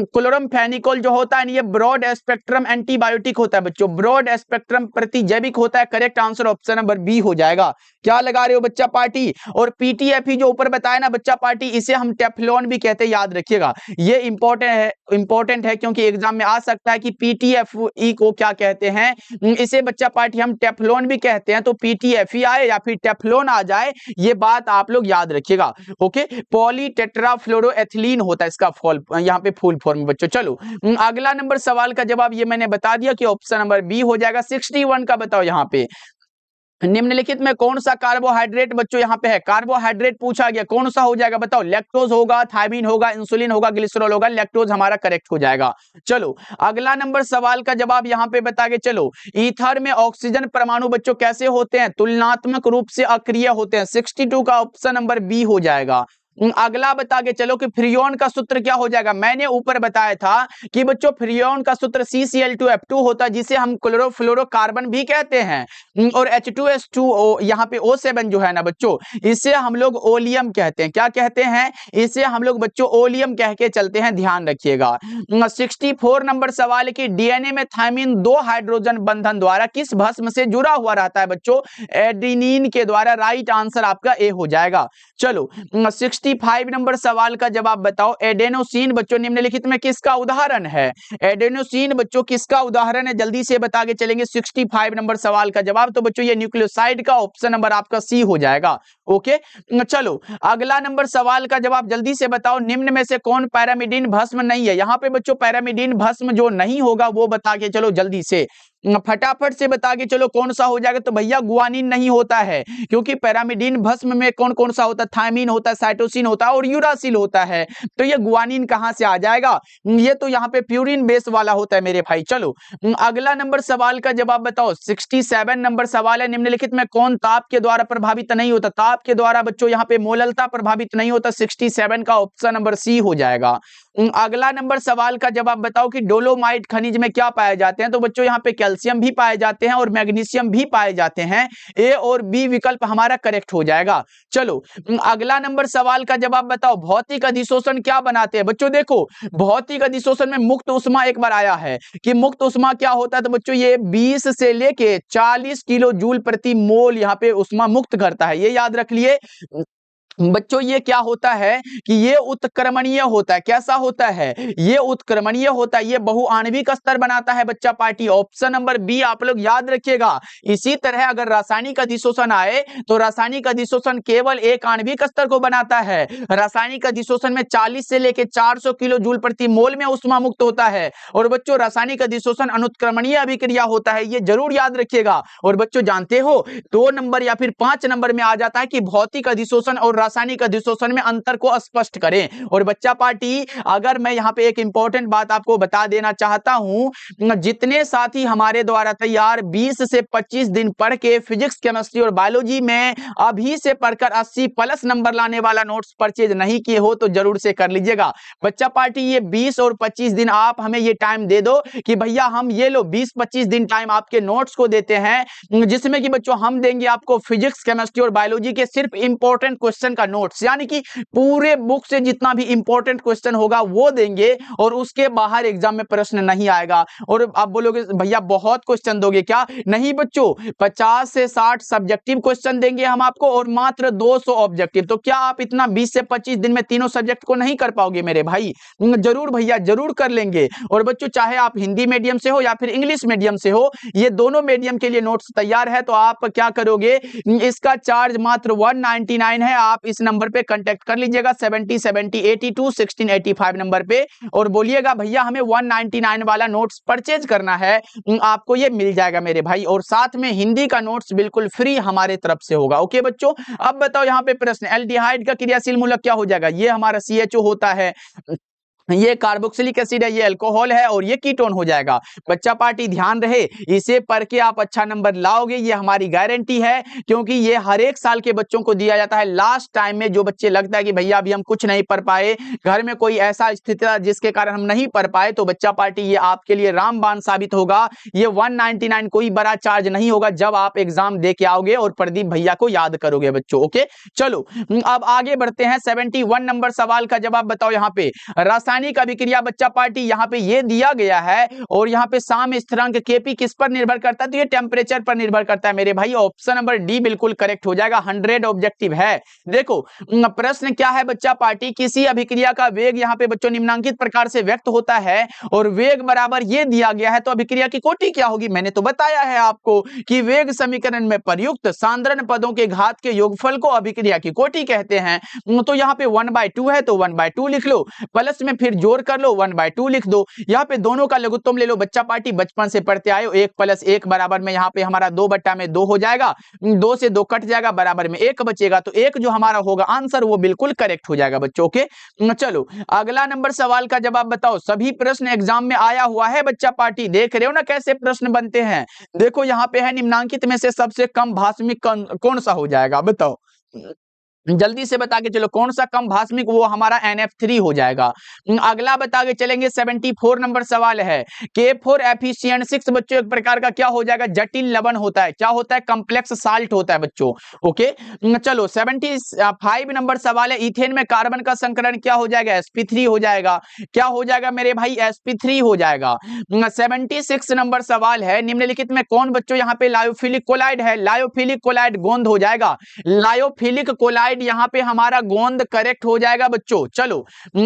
Speaker 1: क्लोरमफेनिकोल जो होता है ये ब्रॉड स्पेक्ट्रम एंटीबायोटिक होता है बच्चों, ब्रॉड स्पेक्ट्रम प्रतिजैविक होता है। Correct answer option number B हो जाएगा। क्या लगा रहे हो बच्चा पार्टी? और पीटीएफ जो ऊपर बताया ना बच्चा पार्टी, इसे हम टेफ्लॉन भी कहते हैं, याद रखिएगा। ये इंपॉर्टेंट है क्योंकि एग्जाम में आ सकता है कि पीटीएफ को क्या कहते हैं, इसे बच्चा पार्टी हम टेफ्लॉन भी कहते हैं। तो पीटीएफ आए या फिर टेफ्लॉन आ जाए, ये बात आप लोग याद रखिएगा। ओके, पॉली टेट्राफ्लोरोएथिलीन होता है इसका यहाँ पे फुल फॉर्म बच्चों। चलो अगला नंबर सवाल का जवाब ये मैंने बता दिया कि ऑप्शन नंबर बी हो जाएगा। 61 का बताओ यहाँ पे, निम्नलिखित में कौन सा कार्बोहाइड्रेट बच्चों यहाँ पे है? कार्बोहाइड्रेट पूछा गया, कौन सा हो जाएगा बताओ? लैक्टोज होगा, थायमीन होगा, इंसुलिन होगा, ग्लिसरॉल होगा। लैक्टोज हमारा करेक्ट हो जाएगा। चलो अगला नंबर सवाल का जवाब यहाँ पे बता के चलो, ईथर में ऑक्सीजन परमाणु बच्चों कैसे होते हैं? तुलनात्मक रूप से अक्रिय होते हैं। 62 का ऑप्शन नंबर बी हो जाएगा। अगला बता के चलो कि फ्रियोन का सूत्र क्या हो जाएगा? मैंने ऊपर बताया था कि बच्चों फ्रियोन का सूत्र CCl2F2 होता है, जिसे हम क्लोरोफ्लोरोकार्बन भी कहते हैं। और H2S2O यहाँ पे O7 जो है ना बच्चों, इसे हम लोग ओलियम कहते हैं। क्या कहते हैं? इसे हम लोग बच्चों ओलियम कह के चलते हैं, ध्यान रखिएगा। 64 नंबर सवाल है कि डीएनए में थायमीन 2 हाइड्रोजन बंधन द्वारा किस भस्म से जुड़ा हुआ रहता है बच्चों? एडेनिन के द्वारा। राइट आंसर आपका ए हो जाएगा। चलो 65 नंबर सवाल का जवाब बताओ, एडेनोसिन बच्चों निम्नलिखित में किसका उदाहरण है? एडेनोसिन बच्चों किसका उदाहरण है? जल्दी से बता के चलेंगे 65 नंबर सवाल का जवाब। तो बच्चों ये न्यूक्लियोसाइड का ऑप्शन नंबर आपका सी हो जाएगा। ओके, चलो अगला नंबर सवाल का जवाब जल्दी से बताओ, निम्न में से कौन पैरामिडीन भस्म नहीं है? यहाँ पे बच्चों पैरामिडीन भस्म जो नहीं होगा वो बता के चलो जल्दी से, फटाफट से बता के चलो कौन सा हो जाएगा? तो भैया गुआनिन नहीं होता है, क्योंकि पैरामिडीन भस्म में कौन कौन सा होता है? थायमीन होता है, साइटोसिन होता है और यूरासिल होता है। तो ये गुआनिन कहां से आ जाएगा? ये तो यहाँ पे प्यूरिन बेस वाला होता है मेरे भाई। चलो अगला नंबर सवाल का जवाब बताओ। 67 नंबर सवाल है, निम्नलिखित में कौन ताप के द्वारा प्रभावित नहीं होता? ताप के द्वारा बच्चों यहाँ पे मोललता प्रभावित नहीं होता। 67 का ऑप्शन नंबर सी हो जाएगा। अगला नंबर सवाल का जवाब बताओ कि डोलोमाइट खनिज में क्या पाए जाते हैं? तो बच्चों यहाँ पे कैल्शियम भी पाए जाते हैं और मैग्नीशियम भी पाए जाते हैं। ए और बी विकल्प हमारा करेक्ट हो जाएगा। चलो अगला नंबर सवाल का जवाब बताओ, भौतिक अधिशोषण क्या बनाते हैं? बच्चों देखो, भौतिक अधिशोषण में मुक्त उष्मा एक बार आया है कि मुक्त उष्मा क्या होता है? तो बच्चों ये 20 से लेके 40 किलो जूल प्रति मोल यहाँ पे उष्मा मुक्त करता है, ये याद रख लिए बच्चों। ये क्या होता है कि ये उत्क्रमणीय होता है। कैसा होता है? ये उत्क्रमणीय होता है, ये बहुआण्विक स्तर बनाता है बच्चा पार्टी। ऑप्शन नंबर बी आप लोग याद रखिएगा। इसी तरह अगर रासायनिक अधिशोषण आए तो रासायनिक अधिशोषण केवल एक आणविक स्तर को बनाता है। रासायनिक अधिशोषण में 40 से लेकर 400 किलो जूल प्रति मोल में उष्मा मुक्त होता है। और बच्चों रासायनिक अधिशोषण अनुत्क्रमणीय अभिक्रिया होता है, ये जरूर याद रखिएगा। और बच्चों जानते हो 2 नंबर या फिर 5 नंबर में आ जाता है कि भौतिक अधिशोषण और रासायनिक अधिशोषण में अंतर को स्पष्ट करें। और बच्चा पार्टी अगर मैं यहाँ पे एक इंपॉर्टेंट बात आपको बता देना चाहता हूं, जितने साथी हमारे द्वारा तैयार 20 से 25 दिन पढ़ के फिजिक्स, केमिस्ट्री और बायोलॉजी में अभी से पढ़कर 80 प्लस नंबर लाने वाला नोट्स परचेज नहीं किए हो तो जरूर से कर लीजिएगा। बच्चा पार्टी ये 20 और 25 दिन आप हमें ये टाइम दे दो कि भैया हम ये लो 20-25 दिन टाइम आपके नोट्स को देते हैं, जिसमें कि बच्चों हम देंगे आपको फिजिक्स, केमिस्ट्री और बायोलॉजी के सिर्फ इंपॉर्टेंट क्वेश्चन का नोट्स, यानी कि पूरे बुक से जितना भी इंपॉर्टेंट क्वेश्चन होगा वो देंगे और उसके बाहर एग्जाम में प्रश्न नहीं आएगा। और आप बोलोगे भैया बहुत क्वेश्चन दोगे क्या? नहीं बच्चों, 50 से 60 सब्जेक्टिव क्वेश्चन देंगे हम आपको और मात्र 200 ऑब्जेक्टिव। तो क्या आप इतना 20 से 25 दिन में तीनों सब्जेक्ट को नहीं कर पाओगे मेरे भाई? जरूर भैया जरूर कर लेंगे। और बच्चों चाहे आप हिंदी मीडियम से हो या फिर इंग्लिश मीडियम से हो, ये दोनों मीडियम के लिए नोट्स तैयार है। तो आप क्या करोगे, इसका चार्ज मात्र 199 है। आप इस नंबर पे कांटेक्ट कर लीजिएगा 70 70 82 16 85 नंबर पे, और बोलिएगा भैया हमें 199 वाला नोट्स परचेज करना है, आपको ये मिल जाएगा मेरे भाई, और साथ में हिंदी का नोट्स बिल्कुल फ्री हमारे तरफ से होगा। ओके बच्चों, अब बताओ यहाँ पे प्रश्न, एल्डिहाइड का क्रियाशील मूलक क्या हो जाएगा? ये हमारा CHO होता है, ये कार्बोक्सिलिक एसिड है, ये अल्कोहल है, और ये कीटोन हो जाएगा। बच्चा पार्टी ध्यान रहे, इसे पढ़ के आप अच्छा नंबर लाओगे, ये हमारी गारंटी है, क्योंकि ये हर एक साल के बच्चों को दिया जाता है। लास्ट टाइम में जो बच्चे लगता है कि भैया अभी हम कुछ नहीं पढ़ पाए, घर में कोई ऐसा स्थिति था जिसके कारण हम नहीं पढ़ पाए, तो बच्चा पार्टी ये आपके लिए रामबाण साबित होगा। ये 199 कोई बड़ा चार्ज नहीं होगा जब आप एग्जाम दे के आओगे और प्रदीप भैया को याद करोगे बच्चों। ओके चलो अब आगे बढ़ते हैं। 71 नंबर सवाल का जवाब बताओ। यहाँ पे रासायनिक अभिक्रिया बच्चा पार्टी यहाँ पे ये दिया गया है, और यहाँ पे साम स्थिरांक Kp किस पर निर्भर करता है? तो ये टेम्परेचर पर निर्भर करता है मेरे भाई। ऑप्शन नंबर डी बिल्कुल करेक्ट हो जाएगा, 100 ऑब्जेक्टिव है। देखो प्रश्न क्या है बच्चा पार्टी, किसी अभिक्रिया का वेग यहाँ पे बच्चों निम्नांकित प्रकार से व्यक्त होता है, और वेग बराबर ये दिया गया है, तो अभिक्रिया की कोटि क्या होगी? मैंने तो बताया है आपको कि वेग समीकरण में प्रयुक्त सांद्रण पदों के घात के योगफल को अभिक्रिया की कोटि कहते हैं। तो यहाँ पे 1/2 है, तो 1/2 लिख लो, प्लस में फिर जोड़ कर लो, 1/2 लिख दो। यहाँ पे दोनों का लघुत्तम ले लो बच्चा पार्टी, बचपन से पढ़ते आए हो, 1 + 1 बराबर में यहाँ पे हमारा 2/2 हो जाएगा, 2 से 2 कट जाएगा, बराबर में 1 बचेगा, तो 1 जो हमारा होगा आंसर वो बिल्कुल करेक्ट हो जाएगा बच्चों के। चलो अगला नंबर सवाल का जवाब बताओ। सभी प्रश्न एग्जाम में आया हुआ है बच्चा पार्टी, देख रहे हो ना कैसे प्रश्न बनते हैं। देखो यहाँ पे है, निम्नांकित में से सबसे कम भास्मिक कौन सा हो जाएगा? बताओ जल्दी से बता के चलो, कौन सा कम भास्मिक? वो हमारा NF3 हो जाएगा। अगला बता के चलेंगे, 74 नंबर सवाल है, K4FeCN6 बच्चों एक प्रकार का क्या हो जाएगा? जटिल लवण होता है। क्या होता है? कॉम्प्लेक्स साल्ट होता है बच्चों। ओके चलो 75 नंबर सवाल है, इथेन में कार्बन का संकरण क्या हो जाएगा? sp3 हो जाएगा। क्या हो जाएगा मेरे भाई? sp3 हो जाएगा। 76 नंबर सवाल है, निम्नलिखित में कौन बच्चों यहाँ पे लायोफिलिक कोलाइड है? लायोफिलिक कोलाइड गोंद हो जाएगा। लायोफिलिक कोलाइड यहाँ पे हमारा गोंद करेक्ट हो जाएगा बच्चों। चलो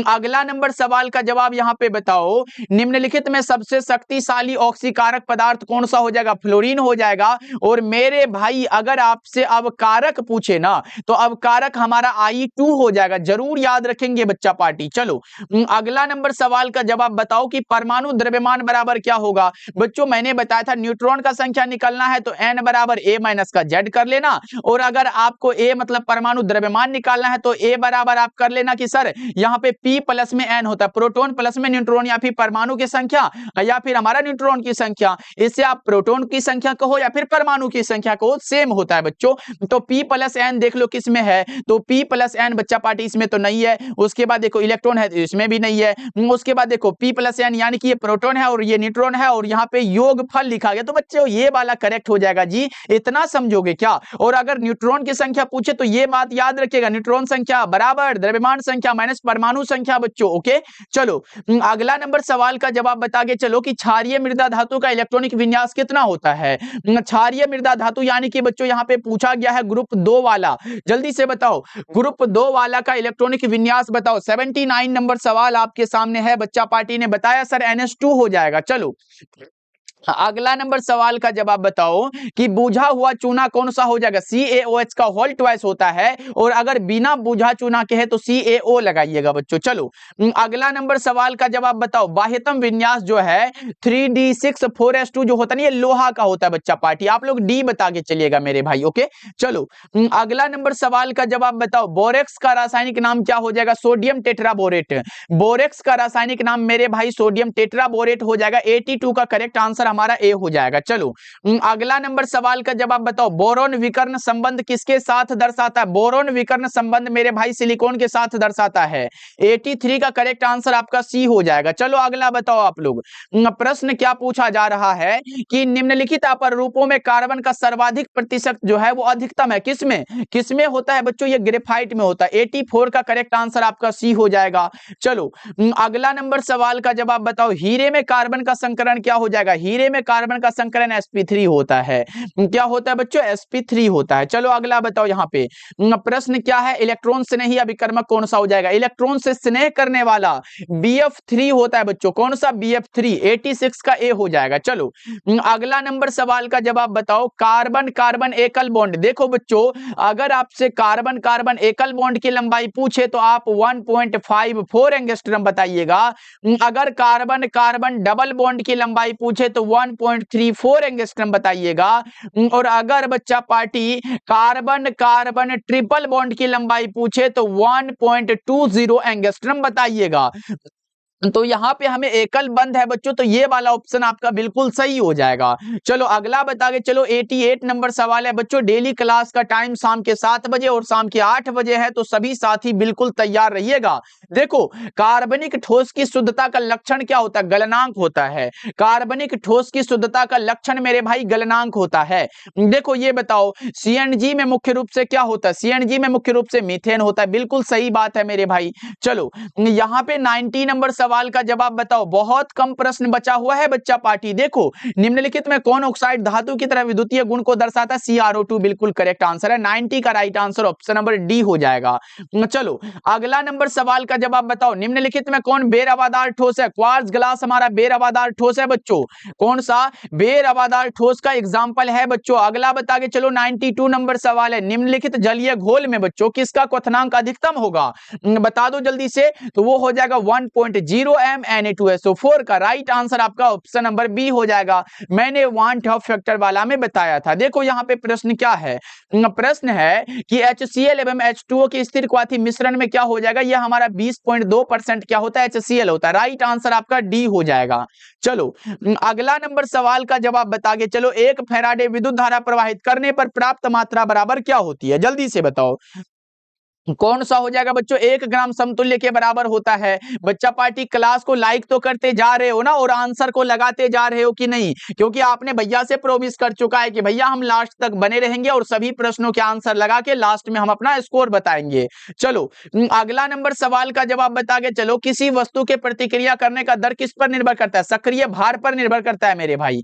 Speaker 1: अगला नंबर सवाल का जवाब यहाँ पे बताओ, निम्नलिखित में सबसे शक्तिशाली ऑक्सीकारक पदार्थ कौन सा हो जाएगा? फ्लोरीन हो जाएगा। और मेरे भाई अगर आपसे अवकारक पूछे ना, तो अवकारक हमारा I2 हो जाएगा, जरूर याद रखेंगे बच्चा पार्टी। चलो अगला नंबर सवाल का जवाब बताओ कि परमाणु द्रव्यमान बराबर क्या होगा? बच्चों मैंने बताया था न्यूट्रॉन का संख्या निकालना है तो n बराबर a माइनस का z कर लेना, और अगर आपको a मतलब परमाणु द्रव्यमान निकालना है तो a बराबर आप कर लेना कि सर यहाँ पे p प्लस में n होता है, प्रोटॉन प्लस में न्यूट्रॉन, या फिर परमाणु की संख्या या फिर हमारा न्यूट्रॉन की संख्या। इससे आप प्रोटॉन की संख्या कहो या फिर परमाणु की संख्या कहो, सेम होता है बच्चों। तो p प्लस n देख लो किस में है, तो p प्लस n बच्चा पार्टी इसमें तो नहीं है। उसके बाद देखो इलेक्ट्रॉन है, इसमें भी नहीं है। उसके बाद देखो p प्लस n यानी कि ये प्रोटॉन है और ये न्यूट्रॉन है, और यहाँ पे योगफल लिखा गया, तो बच्चों ये वाला करेक्ट हो जाएगा जी। इतना समझोगे क्या? और अगर न्यूट्रॉन की संख्या पूछे तो ये बात याद रखिएगा, न्यूट्रॉन संख्या बराबर द्रव्यमान संख्या माइनस परमाणु संख्या बच्चों। ओके चलो अगला नंबर सवाल का जवाब बता के चलो कि क्षारीय मृदा धातु का इलेक्ट्रॉनिक विन्यास कितना होता है? क्षारीय मृदा धातु यानी कि बच्चों यहाँ पे पूछा गया है ग्रुप 2 वाला, जल्दी से बताओ ग्रुप 2 वाला का इलेक्ट्रॉनिक विन्यास बताओ। 79 नंबर सवाल आपके सामने है, बच्चा पार्टी ने बताया सर NH2 हो जाएगा। चलो अगला नंबर सवाल का जवाब बताओ कि बुझा हुआ चूना कौन सा हो जाएगा? CaOH का होल ट्वाइस होता है, और अगर बिना बुझा चूना के है तो CaO लगाइएगा बच्चों। चलो अगला नंबर सवाल का जवाब बताओ, बाह्यतम विन्यास जो है 3d6 4s2 जो होता है, ये लोहा का होता है बच्चा पार्टी, आप लोग डी बता के चलिएगा मेरे भाई। ओके चलो अगला नंबर सवाल का जवाब बताओ, बोरेक्स का रासायनिक नाम क्या हो जाएगा? Sodium tetraborate. बोरेक्स का रासायनिक नाम मेरे भाई सोडियम टेट्राबोरेट हो जाएगा। 82 का करेक्ट आंसर हमारा ए हो जाएगा। चलो अगला नंबर सवाल का जवाब बताओ, बोरोन विकर्ण संबंध किसके साथ दर्शाता है? बोरोन विकर्ण संबंध मेरे भाई सिलिकॉन के साथ दर्शाता है। 83 का करेक्ट आंसर आपका सी हो जाएगा। चलो अगला बताओ आप लोग, प्रश्न क्या पूछा जा रहा है कि निम्नलिखित अपर रूपों में कार्बन का सर्वाधिक प्रतिशत जो है वो अधिकतम है, किसमें किसमें होता है बच्चों? ये ग्रेफाइट में होता है। 84 का करेक्ट आंसर आपका सी हो जाएगा। चलो अगला नंबर सवाल का जवाब बताओ, हीरे में कार्बन का संकरण क्या हो जाएगा? हीरे हीरे में कार्बन का संकलन sp3 होता है। क्या होता है बच्चों? sp3 होता है। चलो अगला बताओ यहाँ पे प्रश्न क्या है, इलेक्ट्रॉन स्नेही अभिकर्मक कौन सा हो जाएगा? इलेक्ट्रॉन से स्नेह करने वाला BF3 होता है बच्चों। कौन सा? BF3। 86 का ए हो जाएगा। चलो अगला नंबर सवाल का जवाब बताओ, कार्बन कार्बन एकल बॉन्ड। देखो बच्चों, अगर आपसे कार्बन कार्बन एकल बॉन्ड की लंबाई पूछे तो आप 1.54 एंगस्ट्रम बताइएगा। अगर कार्बन कार्बन डबल बॉन्ड की लंबाई पूछे तो 1.34 एंगस्ट्रम बताइएगा। और अगर बच्चा party carbon carbon triple bond की लंबाई पूछे तो 1.20 एंगस्ट्रम बताइएगा। तो यहाँ पे हमें एकल बंद है बच्चों, तो ये वाला ऑप्शन आपका बिल्कुल सही हो जाएगा। चलो अगला बता के चलो 88 नंबर सवाल है बच्चों, डेली क्लास का टाइम शाम के 7 बजे और शाम के 8 बजे है, तो सभी साथी बिल्कुल तैयार रहिएगा। देखो, कार्बनिक ठोस की शुद्धता का लक्षण क्या होता है? गलनांक होता है। कार्बनिक ठोस की शुद्धता का लक्षण मेरे भाई गलनांक होता है। देखो ये बताओ, CNG में मुख्य रूप से क्या होता है? CNG में मुख्य रूप से मीथेन होता है। बिल्कुल सही बात है मेरे भाई। चलो यहाँ पे 90 नंबर सवाल का जवाब बताओ। बहुत कम प्रश्न बचा हुआ है बच्चा पार्टी। देखो, निम्नलिखित में कौन ऑक्साइड धातु की तरह विद्युतीय गुण को दर्शाता है? CrO2 बिल्कुल करेक्ट आंसर है। 90 का right answer option number D हो जाएगा। चलो अगला नंबर सवाल का जवाब बताओ, निम्नलिखित में कौन बेरवादार ठोस है? क्वार्ट्ज ग्लास हमारा बेरवादार ठोस है बच्चों। कौन सा? बेरवादार ठोस का एग्जाम्पल है बच्चों। अगला बता के चलो 92 नंबर सवाल है, निम्नलिखित जलीय घोल में बच्चों किसका क्वथनांक अधिकतम होगा? बता दो जल्दी से। तो वो हो जाएगा 1.0 Na2SO4 का राइट आंसर आपका ऑप्शन नंबर बी हो जाएगा। मैंने वान टॉप फैक्टर वाला में बताया था। देखो यहाँ पे प्रश्न क्या है, प्रश्न है कि HCl एवं H2O के स्थिर क्वाथी मिश्रण में क्या हो जाएगा? यह हमारा 20.2% क्या होता है? HCl होता है। राइट आंसर आपका डी हो जाएगा। चलो अगला नंबर सवाल का जवाब बता के चलो, एक फैराडे विद्युत धारा प्रवाहित करने पर प्राप्त मात्रा बराबर क्या होती है? जल्दी से बताओ कौन सा हो जाएगा बच्चों? 1 ग्राम समतुल्य के बराबर होता है। बच्चा पार्टी क्लास को लाइक तो करते जा रहे हो ना, और आंसर को लगाते जा रहे हो कि नहीं? क्योंकि आपने भैया से प्रोमिस कर चुका है कि भैया हम लास्ट तक बने रहेंगे और सभी प्रश्नों के आंसर लगा के लास्ट में हम अपना स्कोर बताएंगे। चलो अगला नंबर सवाल का जवाब बता के चलो, किसी वस्तु के प्रतिक्रिया करने का दर किस पर निर्भर करता है? सक्रिय भार पर निर्भर करता है मेरे भाई।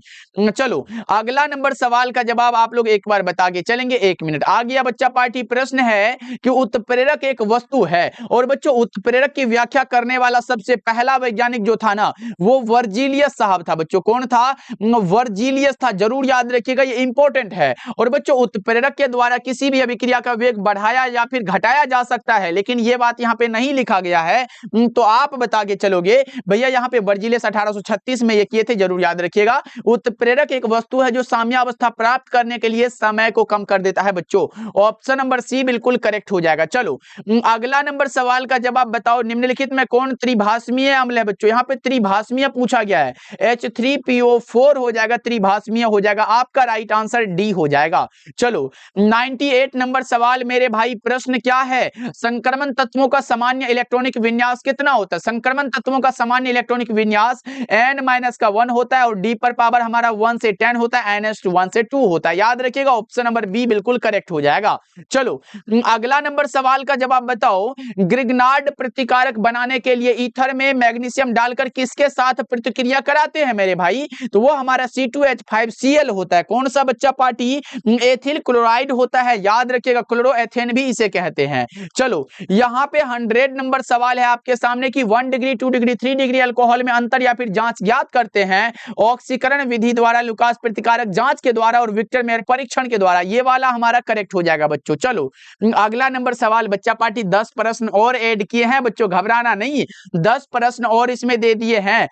Speaker 1: चलो अगला नंबर सवाल का जवाब आप लोग एक बार बता के चलेंगे। 1 मिनट आ गया बच्चा पार्टी। प्रश्न है कि उत्प्रेरक एक वस्तु है, और बच्चों उत्प्रेरक की व्याख्या करने वाला सबसे पहला वैज्ञानिक जो था ना, वो वर्जिलियस साहब था बच्चों। कौन था? वर्जिलियस था। जरूर याद रखिएगा, ये इंपॉर्टेंट है। और बच्चों उत्प्रेरक के द्वारा किसी भी अभिक्रिया का वेग बढ़ाया या फिर घटाया जा सकता है, लेकिन ये बात यहाँ पे नहीं लिखा गया है। तो आप बता के चलोगे भैया यहाँ पे वर्जिलियस 1836 में ये किए थे। जरूर याद रखिएगा, उत्प्रेरक एक वस्तु है जो साम्यावस्था प्राप्त करने के लिए समय को कम कर देता है बच्चों। ऑप्शन नंबर सी बिल्कुल करेक्ट हो जाएगा। चलो अगला नंबर सवाल का जवाब बताओ, निम्नलिखित में कौन त्रिभाषमीय अम्ल है बच्चों? यहाँ पे त्रिभाषमीय पूछा गया है। H3PO4 हो जाएगा, त्रिभाषमीय हो जाएगा। आपका राइट आंसर डी हो जाएगा। चलो 98 नंबर सवाल मेरे भाई, प्रश्न क्या है? संक्रमण तत्वों का सामान्य इलेक्ट्रॉनिक विन्यास कितना होता है? संक्रमण तत्वों का सामान्य इलेक्ट्रॉनिक विन्यास n-1 होता है, और d पर पावर हमारा 1 से 10 होता है, n-1 से 2 होता है। याद रखिएगा, ऑप्शन नंबर बी बिल्कुल करेक्ट हो जाएगा। चलो अगला नंबर सवाल का जवाब बताओ, ग्रिग्नार्ड प्रतिकारक बनाने के लिए ईथर में मैग्नीशियम डालकर किसके साथ प्रतिक्रिया कराते हैं मेरे भाई? तो वो हमारा C2H5Cl होता है। कौन सा बच्चा पार्टी? एथिल क्लोराइड होता है। याद रखिएगा, क्लोरोएथेन भी इसे कहते हैं। चलो यहाँ पे 100 नंबर सवाल है आपके सामने कि 1 डिग्री 2 डिग्री 3 डिग्री अल्कोहल में अंतर या फिर जांच ज्ञात करते हैं ऑक्सीकरण विधि द्वारा, लुकास प्रतिकारक जांच के द्वारा और विक्टर मेयर परीक्षण के द्वारा। ये वाला हमारा करेक्ट हो जाएगा बच्चों। चलो अगला नंबर सवाल बच्चा पार्टी 10 प्रश्न और ऐड किए हैं बच्चों, घबराना नहीं, 10 प्रश्न और इसमें दे दिए हैं।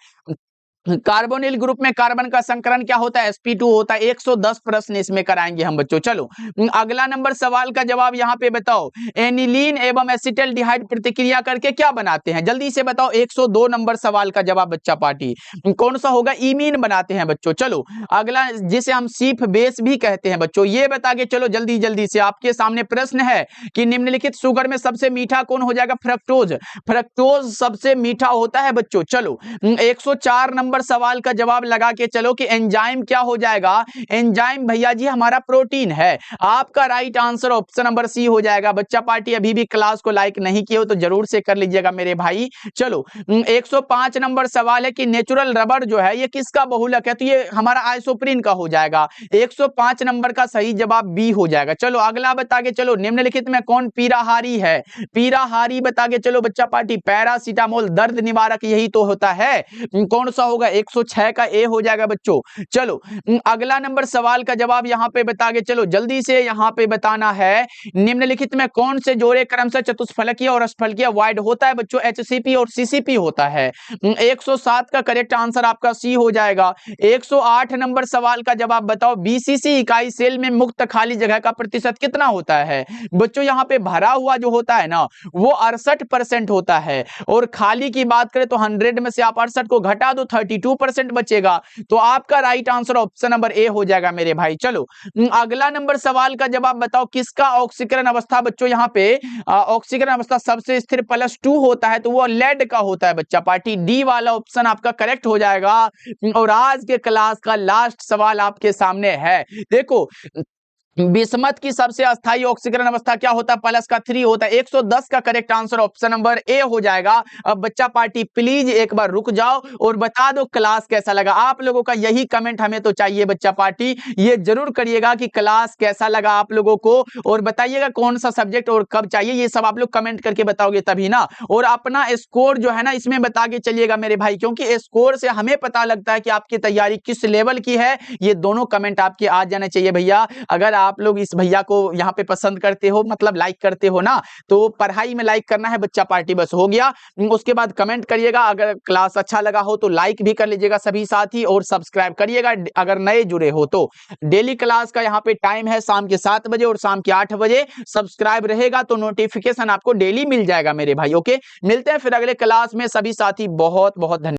Speaker 1: कार्बोनिल ग्रुप में कार्बन का संकरण क्या होता है? sp2 होता है। 110 प्रश्न इसमें कराएंगे हम बच्चों। चलो अगला नंबर सवाल का जवाब यहाँ पे बताओ, एनिलीन एवं एसिटल्डिहाइड प्रतिक्रिया करके क्या बनाते हैं? जल्दी से बताओ। 102 नंबर सवाल का जवाब बच्चा पार्टी कौन सा होगा? इमीन बनाते हैं बच्चों। चलो अगला, जिसे हम सीफ बेस भी कहते हैं बच्चों, ये बता के चलो जल्दी जल्दी से। आपके सामने प्रश्न है कि निम्नलिखित शुगर में सबसे मीठा कौन हो जाएगा? फ्रक्टोज। फ्रक्टोज सबसे मीठा होता है बच्चों। चलो 104 नंबर नंबर सवाल का जवाब लगा के चलो कि एंजाइम क्या हो जाएगा। एंजाइम भैया जी हमारा प्रोटीन है। आपका right answer option number C हो जाएगा। बच्चा पार्टी अभी भी क्लास को लाइक नहीं किए हो तो जरूर से कर लीजिएगा मेरे भाई। चलो 105 नंबर सवाल है कि नेचुरल रबर जो है ये किसका बहुलक है, तो ये हमारा आइसोप्रीन का हो जाएगा। 105 नंबर का सही जवाब बी हो जाएगा। चलो अगला बता के चलो, निम्नलिखित में कौन पीराहारी है। पीराहारी बता के चलो बच्चा पार्टी। पैरासीटामोल दर्द निवारक यही तो होता है। कौन सा होगा, 106 का ए हो जाएगा बच्चों। चलो अगला नंबर सवाल का जवाब यहां पे बता के चलो, जल्दी से यहां पे बताना है। निम्नलिखित में कौन से जोड़े क्रमशः चतुष्फलकीय और अष्टफलकीय वाइड होता है बच्चों, एचसीपी और सीसीपी होता है। 107 का करेक्ट आंसर आपका सी हो जाएगा। 108 नंबर सवाल का जवाब बताओ, बीसीसी इकाई सेल में मुक्त खाली जगह का प्रतिशत कितना होता है बच्चों। यहां पे भरा हुआ जो होता है ना वो 68% होता है, और खाली की बात करें तो 100 में से आप 68 को घटा दो 32% बचेगा। तो आपका right answer option number A हो जाएगा मेरे भाई। चलो अगला नंबर सवाल का जवाब बताओ, किसका ऑक्सीकरण अवस्था बच्चों यहाँ पे ऑक्सीकरण अवस्था सबसे स्थिर +2 होता है, तो वो लेड का होता है बच्चा पार्टी। डी वाला ऑप्शन आपका करेक्ट हो जाएगा। और आज के क्लास का लास्ट सवाल आपके सामने है। देखो बिस्मथ की सबसे अस्थायी ऑक्सीकरण अवस्था क्या होता है, +3 होता है। 110 का correct answer option number A हो जाएगा। अब बच्चा पार्टी प्लीज एक बार रुक जाओ और बता दो क्लास कैसा लगा। आप लोगों का यही कमेंट हमें तो चाहिए बच्चा पार्टी, ये जरूर करिएगा कि क्लास कैसा लगा आप लोगों को, और बताइएगा कौन सा सब्जेक्ट और कब चाहिए, ये सब आप लोग कमेंट करके बताओगे तभी ना। और अपना स्कोर जो है ना इसमें बता के चलिएगा मेरे भाई, क्योंकि स्कोर से हमें पता लगता है कि आपकी तैयारी किस लेवल की है। ये दोनों कमेंट आपके आ जाने चाहिए भैया। अगर आप लोग इस भैया को यहाँ पे पसंद करते हो, मतलब लाइक करते हो ना, तो पढ़ाई में लाइक करना है बच्चा पार्टी, बस हो गया। उसके बाद कमेंट करिएगा। अगर क्लास अच्छा लगा हो तो लाइक भी कर लीजिएगा सभी साथी, और सब्सक्राइब करिएगा अगर नए जुड़े हो तो। डेली क्लास का यहाँ पे टाइम है शाम के 7 बजे और शाम के 8 बजे। सब्सक्राइब रहेगा तो नोटिफिकेशन आपको डेली मिल जाएगा मेरे भाई। ओके, मिलते हैं फिर अगले क्लास में सभी साथी। बहुत बहुत धन्यवाद।